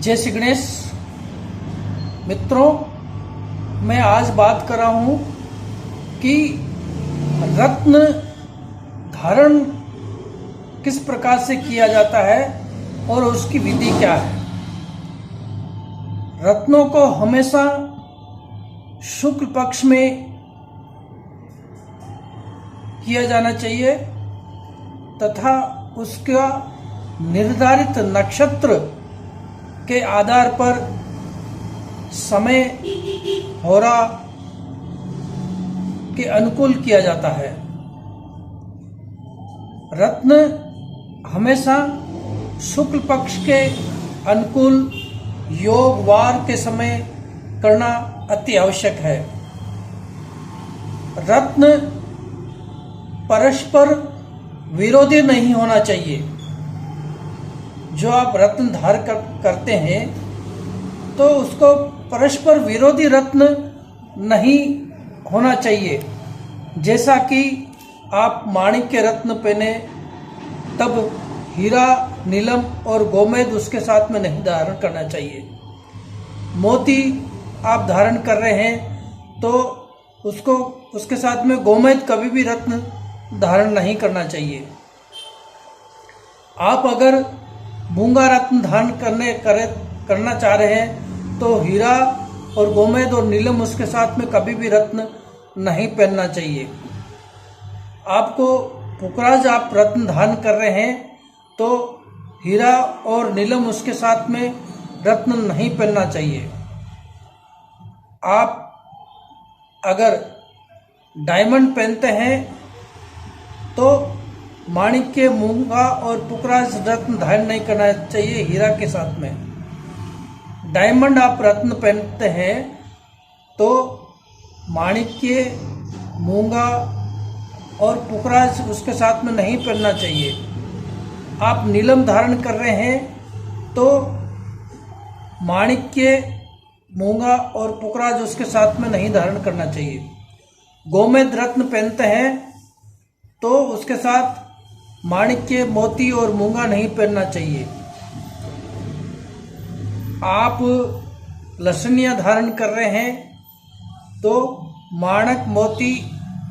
जय श्री गणेश। मित्रों, मैं आज बात कर रहा हूँ कि रत्न धारण किस प्रकार से किया जाता है और उसकी विधि क्या है। रत्नों को हमेशा शुक्ल पक्ष में किया जाना चाहिए तथा उसका निर्धारित नक्षत्र के आधार पर समय होरा के अनुकूल किया जाता है। रत्न हमेशा शुक्ल पक्ष के अनुकूल योग वार के समय करना अति आवश्यक है। रत्न परस्पर विरोधी नहीं होना चाहिए। जो आप रत्न धारण करते हैं तो उसको परस्पर विरोधी रत्न नहीं होना चाहिए। जैसा कि आप माणिक के रत्न पहने तब हीरा, नीलम और गोमेद उसके साथ में नहीं धारण करना चाहिए। मोती आप धारण कर रहे हैं तो उसके साथ में गोमेद कभी भी रत्न धारण नहीं करना चाहिए। आप अगर मूंगा रत्न धारण करना चाह रहे हैं तो हीरा और गोमेद और नीलम उसके साथ में कभी भी रत्न नहीं पहनना चाहिए। आपको पुखराज आप रत्न धारण कर रहे हैं तो हीरा और नीलम उसके साथ में रत्न नहीं पहनना चाहिए। आप अगर डायमंड पहनते हैं तो माणिक के, मूंगा और पुखराज रत्न धारण नहीं करना चाहिए हीरा के साथ में। डायमंड आप रत्न पहनते हैं तो माणिक के, मूंगा और पुखराज उसके साथ में नहीं पहनना चाहिए। आप नीलम धारण कर रहे हैं तो माणिक के, मूंगा और पुखराज उसके साथ में नहीं धारण करना चाहिए। गोमेद रत्न पहनते हैं तो उसके साथ माणिक के, मोती और मूंगा नहीं पहनना चाहिए। आप लसनिया धारण कर रहे हैं तो माणक, मोती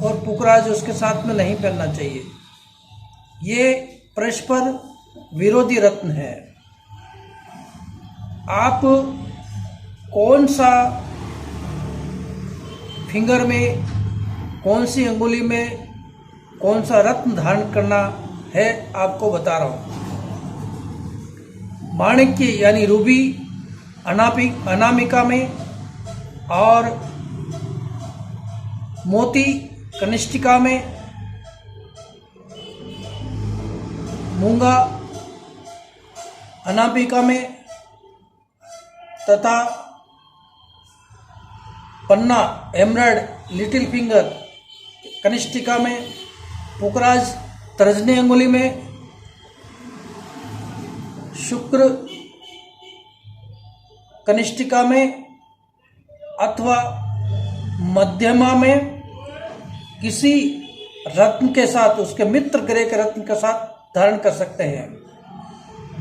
और पुखराज उसके साथ में नहीं पहनना चाहिए। ये परस्पर विरोधी रत्न है। आप कौन सा फिंगर में, कौन सी अंगुली में कौन सा रत्न धारण करना है आपको बता रहा हूं। माणिक की यानी रूबी अनामिका में और मोती कनिष्ठिका में, मूंगा अनामिका में तथा पन्ना एमराल्ड लिटिल फिंगर कनिष्ठिका में, पुखराज तर्जनी अंगुली में, शुक्र कनिष्ठिका में अथवा मध्यमा में किसी रत्न के साथ, उसके मित्र ग्रह के रत्न के साथ धारण कर सकते हैं।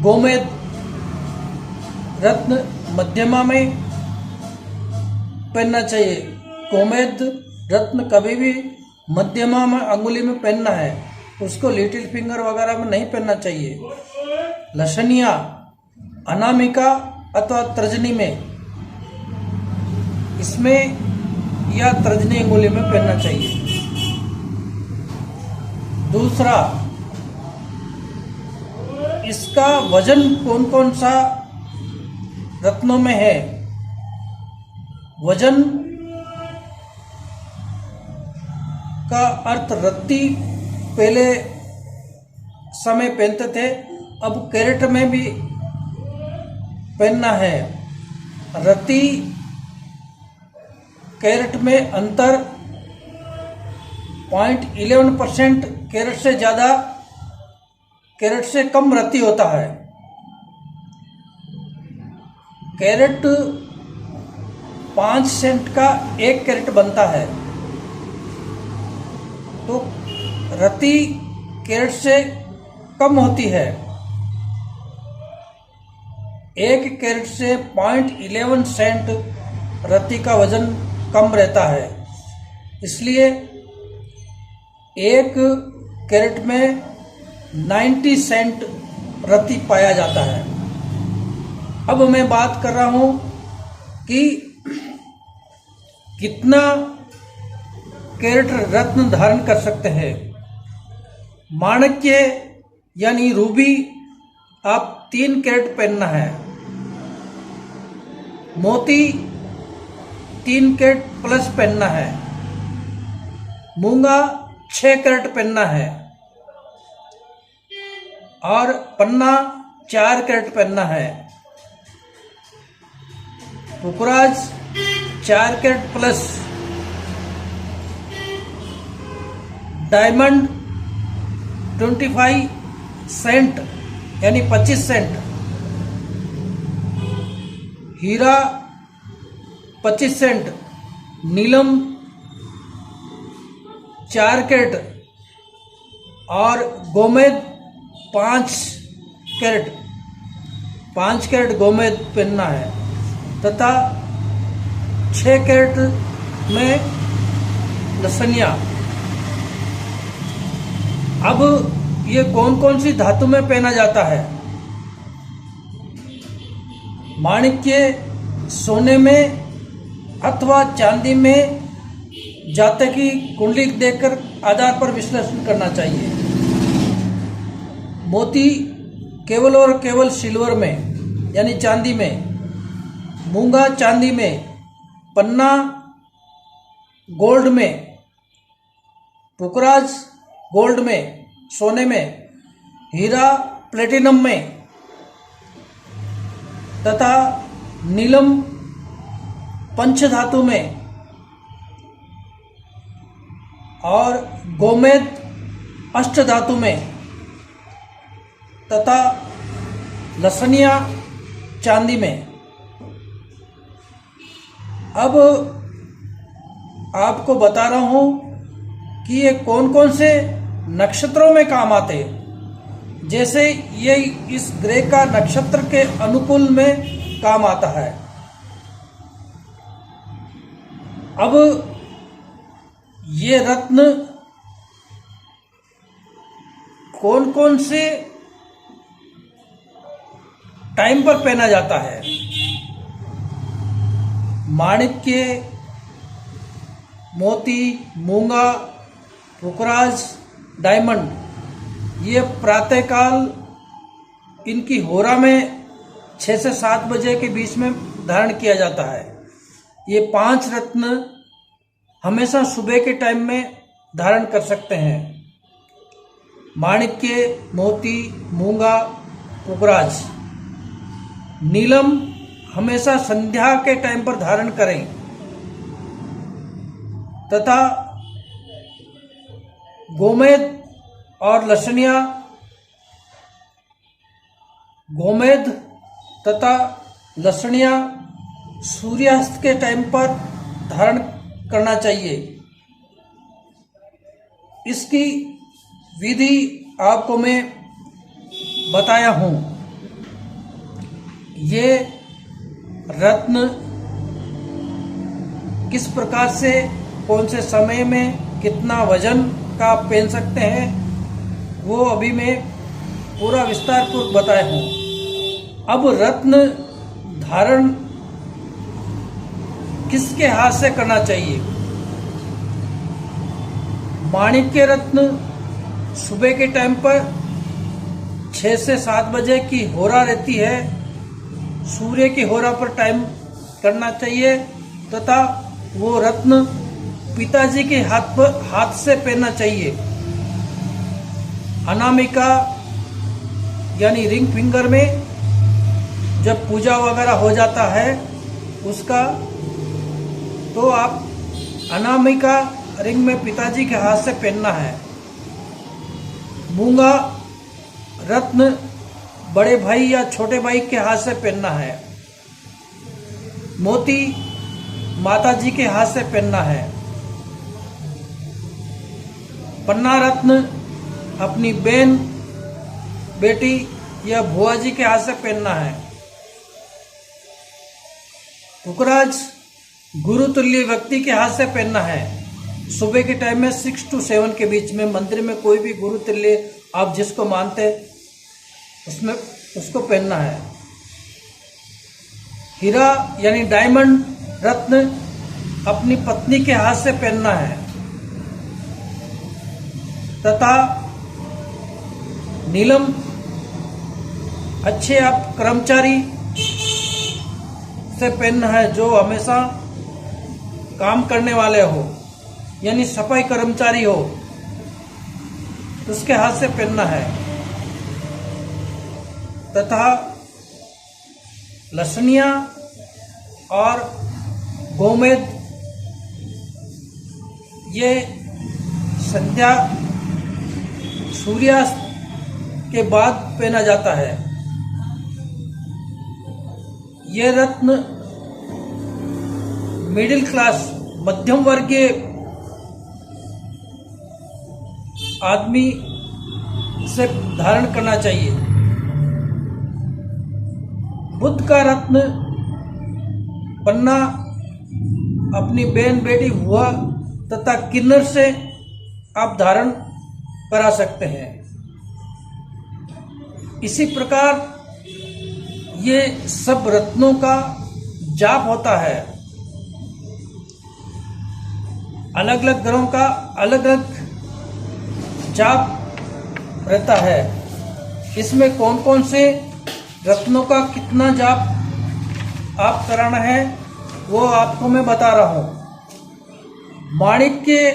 गोमेद रत्न मध्यमा में पहनना चाहिए। गोमेद रत्न कभी भी मध्यमा में अंगुली में पहनना है, उसको लिटिल फिंगर वगैरह में नहीं पहनना चाहिए। लसनिया अनामिका अथवा तर्जनी में, इसमें या तर्जनी अंगुली में पहनना चाहिए। दूसरा, इसका वजन कौन कौन सा रत्नों में है। वजन का अर्थ रत्ती पहले समय पहनते थे, अब कैरेट में भी पहनना है। रत्ती कैरेट में अंतर 0.11% कैरेट से ज़्यादा, कैरेट से कम रत्ती होता है। कैरेट 5 सेंट का 1 कैरेट बनता है तो रत्ती कैरेट से कम होती है। 1 कैरेट से 0.11 सेंट रत्ती का वजन कम रहता है, इसलिए 1 कैरेट में 90 सेंट रत्ती पाया जाता है। अब मैं बात कर रहा हूं कि कितना कैरेट रत्न धारण कर सकते हैं। माणिक्य यानी रूबी आप 3 कैरेट पहनना है, मोती 3 कैरेट प्लस पहनना है, मूंगा 6 कैरेट पहनना है और पन्ना 4 कैरेट पहनना है, पुखराज 4 कैरेट प्लस, डायमंड 25 सेंट यानी 25 सेंट, हीरा 25 सेंट, नीलम 4 कैरेट और गोमेद 5 कैरेट, 5 कैरेट गोमेद पहनना है तथा 6 कैरेट में लसनिया। अब ये कौन कौन सी धातु में पहना जाता है? माणिक्य सोने में अथवा चांदी में जातक की कुंडली देखकर आधार पर विश्लेषण करना चाहिए। मोती केवल और केवल सिल्वर में यानी चांदी में, मूंगा चांदी में, पन्ना गोल्ड में, पुखराज गोल्ड में सोने में, हीरा प्लेटिनम में तथा नीलम पंच धातु में और गोमेद अष्ट धातु में तथा लसनिया चांदी में। अब आपको बता रहा हूं कि ये कौन कौन से नक्षत्रों में काम आते हैं। जैसे ये इस ग्रह का नक्षत्र के अनुकूल में काम आता है। अब ये रत्न कौन कौन से टाइम पर पहना जाता है? माणिक्य, मोती, मूंगा, पुखराज, डायमंड ये प्रातःकाल इनकी होरा में 6 से 7 बजे के बीच में धारण किया जाता है। ये 5 रत्न हमेशा सुबह के टाइम में धारण कर सकते हैं। माणिक्य, मोती, मूंगा, पुखराज। नीलम हमेशा संध्या के टाइम पर धारण करें तथा गोमेद और लसनिया, गोमेद तथा लसनिया सूर्यास्त के टाइम पर धारण करना चाहिए। इसकी विधि आपको मैं बताया हूं। ये रत्न किस प्रकार से कौन से समय में कितना वजन का आप पहन सकते हैं वो अभी मैं पूरा विस्तार पूर्वक बताया हूं। अब रत्न धारण किसके हाथ से करना चाहिए? माणिक्य रत्न सुबह के टाइम पर 6 से 7 बजे की होरा रहती है, सूर्य की होरा पर टाइम करना चाहिए तथा वो रत्न पिताजी के हाथ से पहनना चाहिए। अनामिका यानी रिंग फिंगर में जब पूजा वगैरह हो जाता है उसका, तो आप अनामिका रिंग में पिताजी के हाथ से पहनना है। मूंगा रत्न बड़े भाई या छोटे भाई के हाथ से पहनना है। मोती माताजी के हाथ से पहनना है। पन्ना रत्न अपनी बहन, बेटी या बुआ जी के हाथ से पहनना है। पुखराज गुरु तुल्य व्यक्ति के हाथ से पहनना है। सुबह के टाइम में 6 to 7 के बीच में मंदिर में कोई भी गुरु तुल्य आप जिसको मानते उसमें उसको पहनना है। हीरा यानी डायमंड रत्न अपनी पत्नी के हाथ से पहनना है तथा नीलम अच्छे आप कर्मचारी से पहनना है जो हमेशा काम करने वाले हो, यानी सफाई कर्मचारी हो, उसके हाथ से पहनना है। तथा लसनिया और गोमेद ये संध्या सूर्यास्त के बाद पहना जाता है। ये रत्न मिडिल क्लास मध्यम वर्गीय आदमी से धारण करना चाहिए। बुद्ध का रत्न पन्ना अपनी बहन बेटी हुआ तथा किन्नर से आप धारण करा सकते हैं। इसी प्रकार ये सब रत्नों का जाप होता है। अलग अलग ग्रहों का अलग अलग जाप रहता है। इसमें कौन कौन से रत्नों का कितना जाप आप कराना है वो आपको मैं बता रहा हूँ। माणिक्य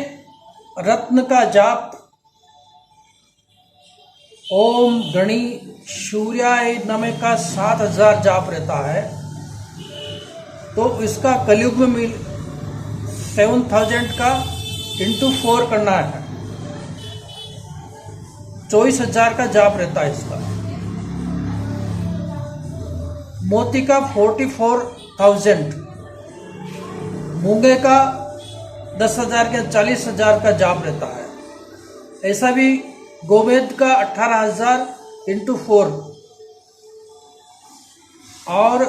रत्न का जाप ओम गणी सूर्याय नमः का 7000 जाप रहता है। तो इसका कलयुग में 7000 का इंटू 4 करना है, 24,000 का जाप रहता है इसका। मोती का 44,000, मूंगे का 10,000 का 40,000 का जाप रहता है। ऐसा भी गोमेद का 18,000 इंटू 4 और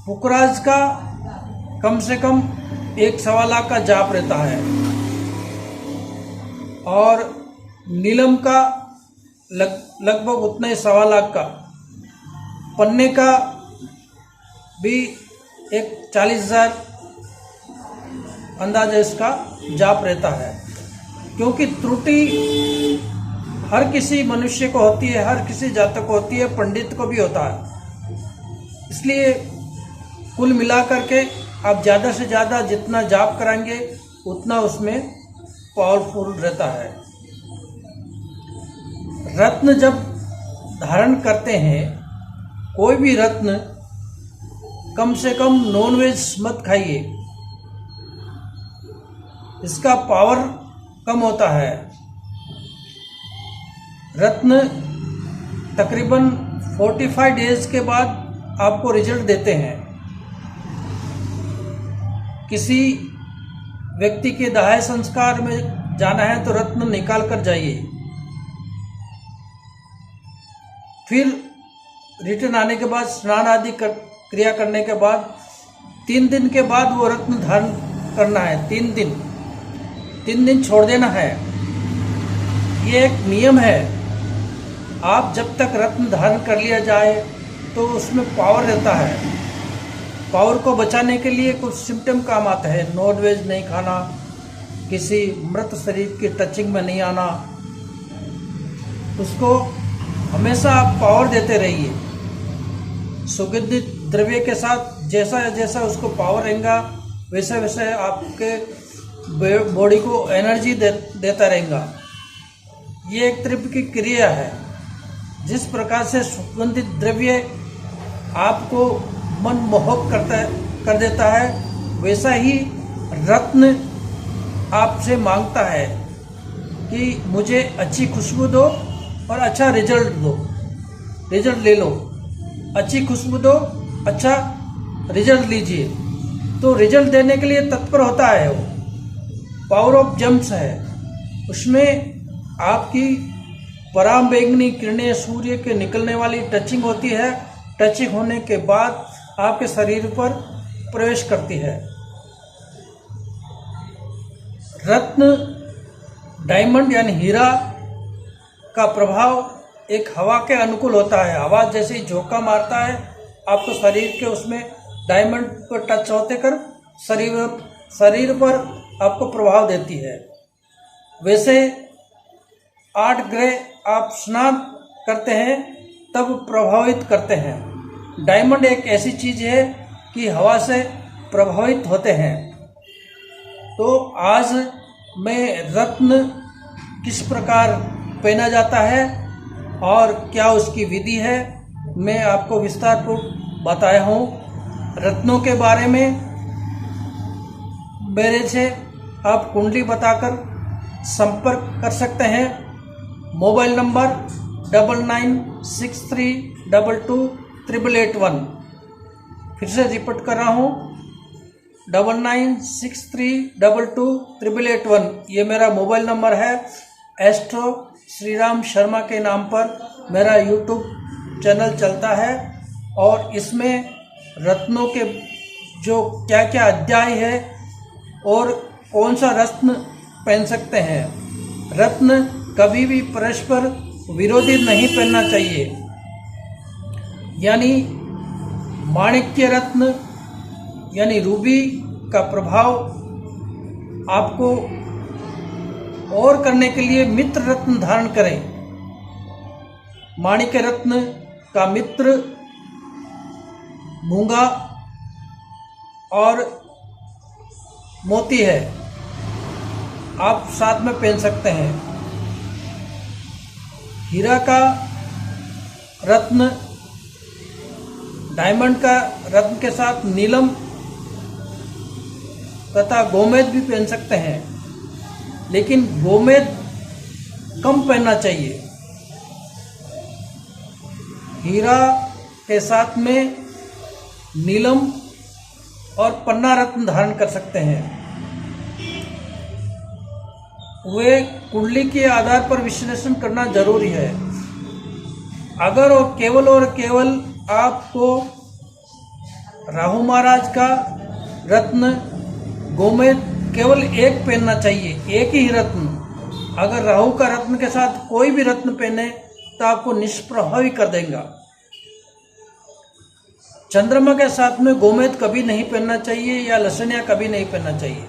पुखराज का कम से कम 1.25 लाख का जाप रहता है। और नीलम का लगभग उतना ही 1.25 लाख का। पन्ने का भी एक 40,000 अंदाजा इसका जाप रहता है। क्योंकि त्रुटि हर किसी मनुष्य को होती है, हर किसी जातक को होती है, पंडित को भी होता है। इसलिए कुल मिलाकर के आप ज़्यादा से ज़्यादा जितना जाप कराएंगे उतना उसमें पावरफुल रहता है। रत्न जब धारण करते हैं, कोई भी रत्न, कम से कम नॉनवेज मत खाइए, इसका पावर कम होता है। रत्न तकरीबन 45 डेज के बाद आपको रिजल्ट देते हैं। किसी व्यक्ति के दाह संस्कार में जाना है तो रत्न निकाल कर जाइए। फिर रिटर्न आने के बाद स्नान आदि क्रिया करने के बाद 3 दिन के बाद वो रत्न धारण करना है। 3 दिन छोड़ देना है। ये एक नियम है। आप जब तक रत्न धारण कर लिया जाए तो उसमें पावर रहता है। पावर को बचाने के लिए कुछ सिम्टम काम आता है। नॉन वेज नहीं खाना, किसी मृत शरीर की टचिंग में नहीं आना, उसको हमेशा आप पावर देते रहिए। सुगंधित द्रव्य के साथ जैसा जैसा उसको पावर रहेगा वैसे वैसे आपके बॉडी को एनर्जी देता रहेगा। ये एक तरह की क्रिया है। जिस प्रकार से सुगंधित द्रव्य आपको मनमोहक कर देता है, वैसा ही रत्न आपसे मांगता है कि मुझे अच्छी खुशबू दो और अच्छा रिजल्ट दो। रिजल्ट ले लो, अच्छी खुशबू दो, अच्छा रिजल्ट लीजिए। तो रिजल्ट देने के लिए तत्पर होता है वो। पावर ऑफ जम्प्स है। उसमें आपकी पराम बैंगनी किरणें सूर्य के निकलने वाली टचिंग होती है। टचिंग होने के बाद आपके शरीर पर प्रवेश करती है। रत्न डायमंड यानी हीरा का प्रभाव एक हवा के अनुकूल होता है। हवा जैसे ही झोंका मारता है आपको शरीर के उसमें डायमंड पर टच होते कर शरीर पर आपको प्रभाव देती है। वैसे 8 ग्रह आप स्नान करते हैं तब प्रभावित करते हैं। डायमंड एक ऐसी चीज है कि हवा से प्रभावित होते हैं। तो आज मैं रत्न किस प्रकार पहना जाता है और क्या उसकी विधि है मैं आपको विस्तारपूर्वक बताया हूँ। रत्नों के बारे में मेरे से आप कुंडली बताकर संपर्क कर सकते हैं। Mobile number 9963228881। फिर से रिपीट कर रहा हूँ 9963228881। ये मेरा मोबाइल नंबर है। एस्ट्रो श्रीराम शर्मा के नाम पर मेरा यूट्यूब चैनल चलता है और इसमें रत्नों के जो क्या क्या अध्याय है और कौन सा रत्न पहन सकते हैं। रत्न कभी भी परस्पर विरोधी नहीं पहनना चाहिए। यानी माणिक्य रत्न यानी रूबी का प्रभाव आपको और करने के लिए मित्र रत्न धारण करें। माणिक्य रत्न का मित्र मूंगा और मोती है, आप साथ में पहन सकते हैं। हीरा का रत्न डायमंड का रत्न के साथ नीलम तथा गोमेद भी पहन सकते हैं, लेकिन गोमेद कम पहनना चाहिए। हीरा के साथ में नीलम और पन्ना रत्न धारण कर सकते हैं। वे कुंडली के आधार पर विश्लेषण करना जरूरी है। अगर और केवल आपको राहु महाराज का रत्न गोमेद केवल एक पहनना चाहिए, एक ही रत्न। अगर राहु का रत्न के साथ कोई भी रत्न पहने तो आपको निष्प्रभावी कर देगा। चंद्रमा के साथ में गोमेद कभी नहीं पहनना चाहिए या लसनिया कभी नहीं पहनना चाहिए,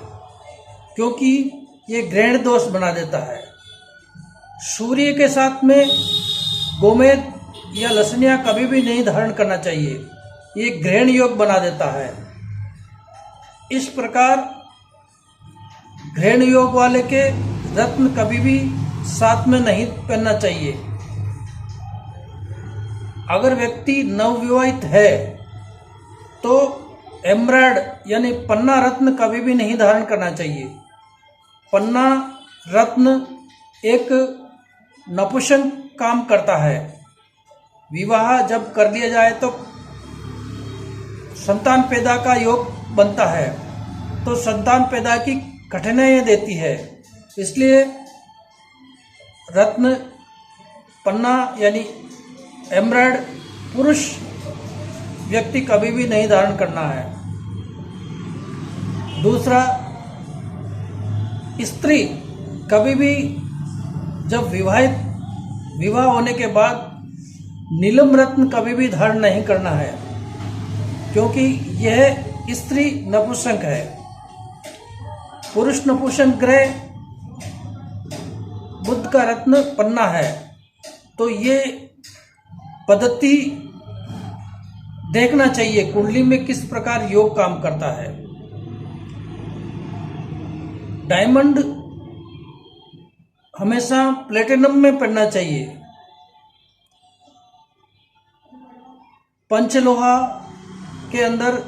क्योंकि ये ग्रहण दोष बना देता है। सूर्य के साथ में गोमेद या लसनिया कभी भी नहीं धारण करना चाहिए, ये ग्रहण योग बना देता है। इस प्रकार ग्रहण योग वाले के रत्न कभी भी साथ में नहीं पहनना चाहिए। अगर व्यक्ति नवविवाहित है तो एमराल्ड यानी पन्ना रत्न कभी भी नहीं धारण करना चाहिए। पन्ना रत्न एक नपुंसक काम करता है। विवाह जब कर लिया जाए तो संतान पैदा का योग बनता है, तो संतान पैदा की कठिनाइयाँ देती है। इसलिए रत्न पन्ना यानी एमराल्ड पुरुष व्यक्ति कभी भी नहीं धारण करना है। दूसरा, स्त्री कभी भी जब विवाह होने के बाद नीलम रत्न कभी भी धारण नहीं करना है, क्योंकि यह स्त्री नपुंसक है। पुरुष नपुंसक ग्रह बुध का रत्न पन्ना है, तो ये पद्धति देखना चाहिए कुंडली में किस प्रकार योग काम करता है। डायमंड हमेशा प्लेटिनम में पहनना चाहिए। पंचलोहा के अंदर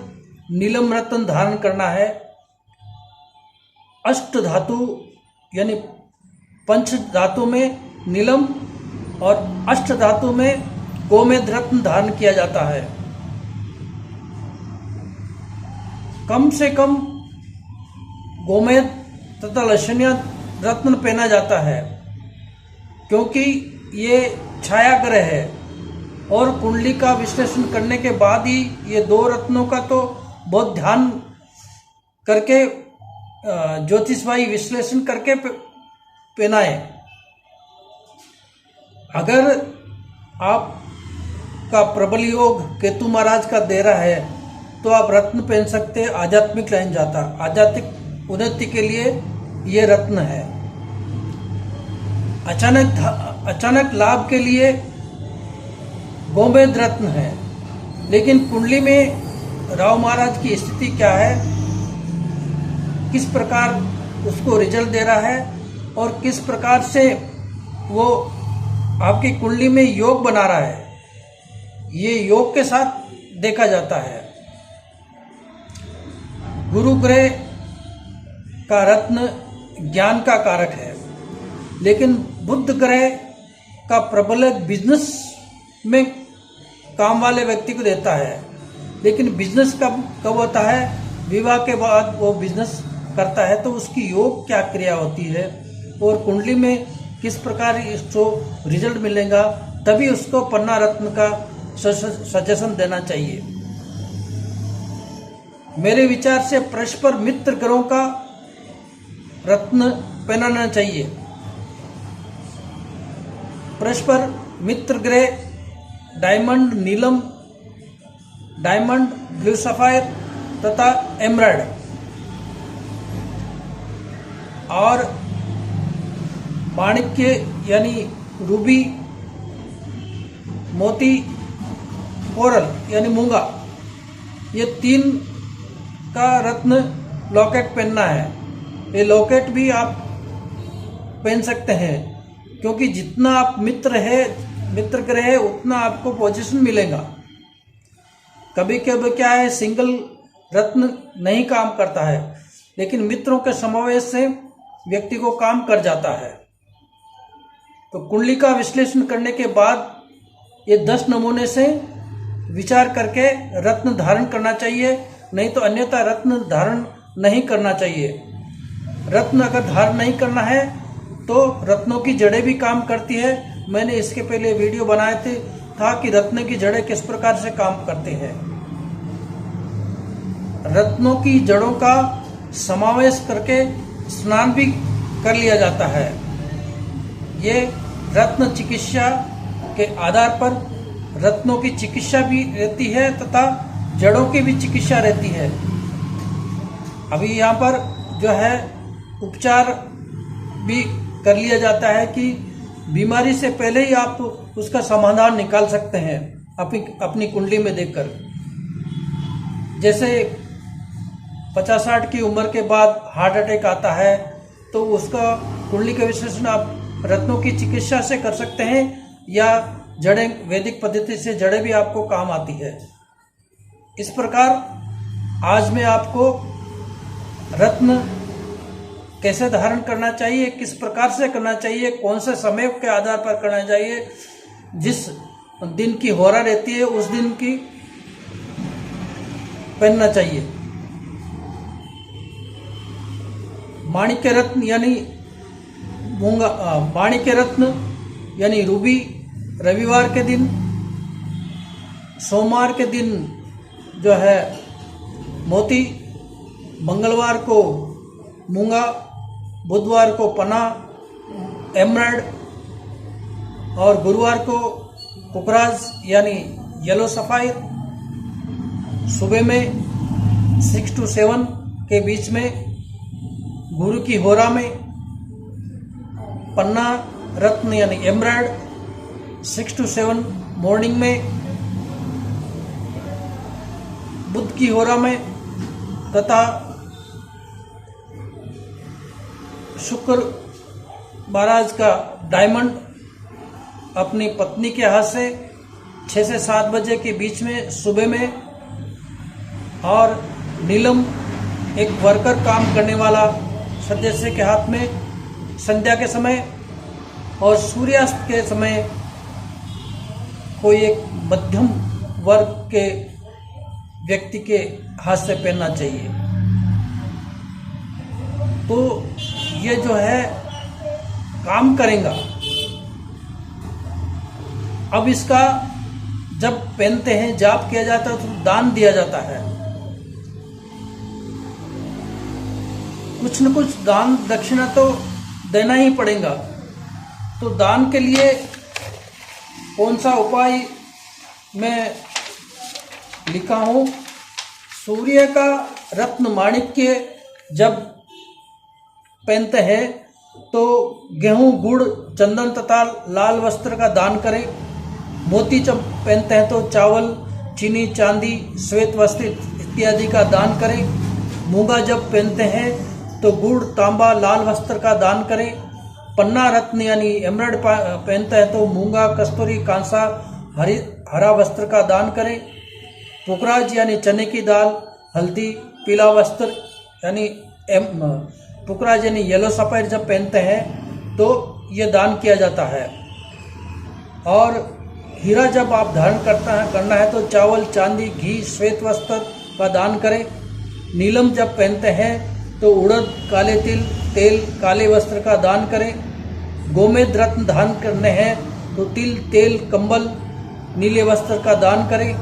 नीलम रत्न धारण करना है। अष्ट धातु यानी पंच धातु में नीलम और अष्ट धातु में गोमेद रत्न धारण किया जाता है। कम से कम गोमेद तथा लक्षणीय रत्न पहना जाता है, क्योंकि ये छाया ग्रह है और कुंडली का विश्लेषण करने के बाद ही ये दो रत्नों का तो बहुत ध्यान करके ज्योतिषवाही विश्लेषण करके पहनाए। अगर आपका प्रबल योग केतु महाराज का दे रहा है तो आप रत्न पहन सकते हैं, आध्यात्मिक लाइन जाता, आध्यात्मिक उन्नति के लिए ये रत्न है। अचानक लाभ के लिए गोमेद रत्न है। लेकिन कुंडली में राहु महाराज की स्थिति क्या है, किस प्रकार उसको रिजल्ट दे रहा है और किस प्रकार से वो आपकी कुंडली में योग बना रहा है, ये योग के साथ देखा जाता है। गुरु ग्रह का रत्न ज्ञान का कारक है, लेकिन बुध ग्रह का प्रबल बिजनेस में काम वाले व्यक्ति को देता है। लेकिन बिजनेस कब होता है, विवाह के बाद वो बिजनेस करता है, तो उसकी योग क्या क्रिया होती है और कुंडली में किस प्रकार इसको रिजल्ट मिलेगा, तभी उसको पन्ना रत्न का सजेशन देना चाहिए। मेरे विचार से परस्पर मित्र ग्रहों का रत्न पहनाना चाहिए। परस्पर मित्र ग्रह डायमंड, नीलम, डायमंड, ब्लू सफायर तथा एमराल्ड और माणिक्य यानी रूबी, मोती, कोरल यानी मूंगा, ये 3 का रत्न लॉकेट पहनना है। ये लॉकेट भी आप पहन सकते हैं, क्योंकि जितना आप मित्र ग्रह है उतना आपको पोजीशन मिलेगा। कभी कभी क्या है, सिंगल रत्न नहीं काम करता है, लेकिन मित्रों के समावेश से व्यक्ति को काम कर जाता है। तो कुंडली का विश्लेषण करने के बाद ये 10 नमूने से विचार करके रत्न धारण करना चाहिए, नहीं तो अन्यथा रत्न धारण नहीं करना चाहिए। रत्न अगर धारण नहीं करना है तो रत्नों की जड़ें भी काम करती है। मैंने इसके पहले वीडियो बनाए था कि रत्न की जड़ें किस प्रकार से काम करते हैं। रत्नों की जड़ों का समावेश करके स्नान भी कर लिया जाता है। ये रत्न चिकित्सा के आधार पर रत्नों की चिकित्सा भी रहती है तथा जड़ों की भी चिकित्सा रहती है। अभी यहाँ पर जो है उपचार भी कर लिया जाता है कि बीमारी से पहले ही आप उसका समाधान निकाल सकते हैं अपनी कुंडली में देखकर। जैसे 50-60 की उम्र के बाद हार्ट अटैक आता है, तो उसका कुंडली का विश्लेषण आप रत्नों की चिकित्सा से कर सकते हैं, या जड़ें वैदिक पद्धति से जड़ें भी आपको काम आती है। इस प्रकार आज मैं आपको रत्न कैसे धारण करना चाहिए, किस प्रकार से करना चाहिए, कौन से समय के आधार पर करना चाहिए, जिस दिन की होरा रहती है उस दिन की पहनना चाहिए। माणिक्य रत्न यानी मूंगा, माणिक्य रत्न यानी रूबी रविवार के दिन, सोमवार के दिन जो है मोती, मंगलवार को मूंगा, बुधवार को पना, एमराल्ड और गुरुवार को पुकराज यानी येलो सफायर। सुबह में 6 to 7 के बीच में गुरु की होरा में पन्ना रत्न यानी एमराल्ड 6 to 7 मॉर्निंग में, बुध की होरा में तथा शुक्र महाराज का डायमंड अपनी पत्नी के हाथ से 6 से 7 बजे के बीच में सुबह में, और नीलम एक वर्कर काम करने वाला सदस्य के हाथ में संध्या के समय, और सूर्यास्त के समय कोई एक मध्यम वर्ग के व्यक्ति के हाथ से पहनना चाहिए। तो ये जो है काम करेगा। अब इसका जब पहनते हैं, जाप किया जाता है तो दान दिया जाता है। कुछ न कुछ दान दक्षिणा तो देना ही पड़ेगा। तो दान के लिए कौन सा उपाय मैं लिखा हूँ। सूर्य का रत्न माणिक्य जब पहनते हैं तो गेहूं, गुड़, चंदन तथा लाल वस्त्र का दान करें। मोती जब पहनते हैं तो चावल, चीनी, चांदी, श्वेत वस्त्र इत्यादि का दान करें। मूंगा जब पहनते हैं तो गुड़, तांबा, लाल वस्त्र का दान करें। पन्ना रत्न यानी एमरल्ड पहनते हैं तो मूंगा, कस्तूरी, कांसा, हरा वस्त्र का दान करें। पुखराज यानी चने की दाल, हल्दी, पीला वस्त्र यानी पुखराज यानी येलो सफेद जब पहनते हैं तो ये दान किया जाता है। और हीरा जब आप धारण करना है तो चावल, चांदी, घी, श्वेत वस्त्र का दान करें। नीलम जब पहनते हैं तो उड़द, काले तिल, तेल, काले वस्त्र का दान करें। गोमेद रत्न धारण करने हैं तो तिल, तेल, कंबल, नीले वस्त्र का दान करें।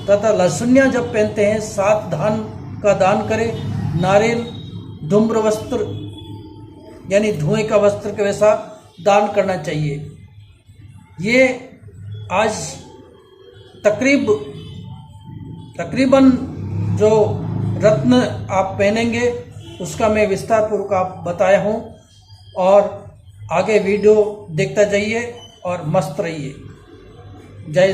तथा लहसुनिया जब पहनते हैं 7 धान का दान करें। नारियल, धूम्र वस्त्र यानी धुएं का वस्त्र के वैसा दान करना चाहिए। ये आज तकरीबन जो रत्न आप पहनेंगे उसका मैं विस्तार पूर्वक आप बताया हूँ। और आगे वीडियो देखता जाइए और मस्त रहिए। जय